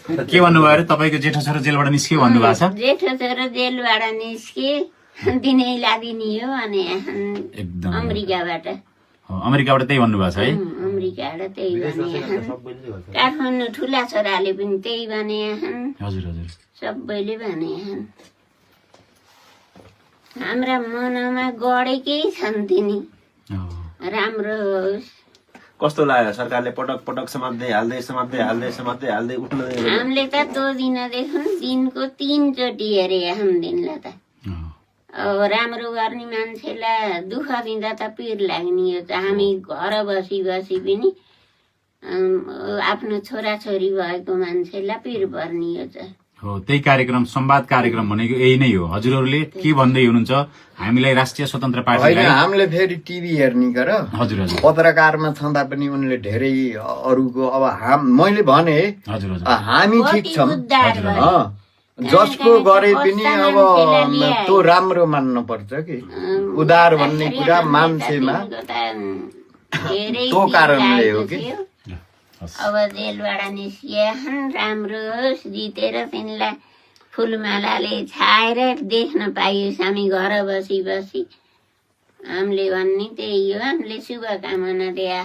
के भन्नुभयो अरे तपाईँको जेठो छोरो जेलबाट निस्क्यो भन्नुभएको छ? जेठो छोरो जेलबाट निस्के दिनै लादिनी हो अनि एकदम अमेरिकाबाट अमेरिकाबाट त्यही भन्नुभएको छ है? अमेरिकाबाट त्यही भने काठमाडौँ ठुला छोराले पनि त्यही भने हजुर हजुर सबैले भने हाम्रा मनमा गढेकै छन् तिनी राम्रो होस्। कस्तो लाग्यो सरकारले पटक पटक समात्दै हाल्दै उठ्न हामीले त त्यो दिनदेखि दिनको 3 चोटि हेरे हामी दिनलाई त अब राम्रो गर्ने मान्छेलाई दुःख दिँदा त पिर लाग्ने हो त। हामी घर बसी बसी पनि आफ्नो छोराछोरी भएको मान्छेलाई पिर पर्ने हो त। हो त्यही कार्यक्रम संवाद कार्यक्रम भनेको यही नै हो। हजुरहरूले के भन्दै हुनुहुन्छ? हामीलाई राष्ट्रिय स्वतन्त्र पार्टी हामीले फेरि टिभी हेर्ने गर हजुर हजुर पत्रकारमा छँदा पनि उनले धेरै अरूको अब मैले भने हजुर हजुर हामी ठिक छौँ जसको गरे पनि अब त्यो राम्रो मान्नु पर्छ कि उदार भन्ने कुरा मान्छेमा त्यो कारणले हो कि। अब जेलबाट निस्किए राम्रो होस् जितेर तिनलाई फुलमालाले छाएर देख्न पाइयोस् हामी घर बसी बसी हामीले भन्ने त्यही हो। हामीले शुभकामना दिए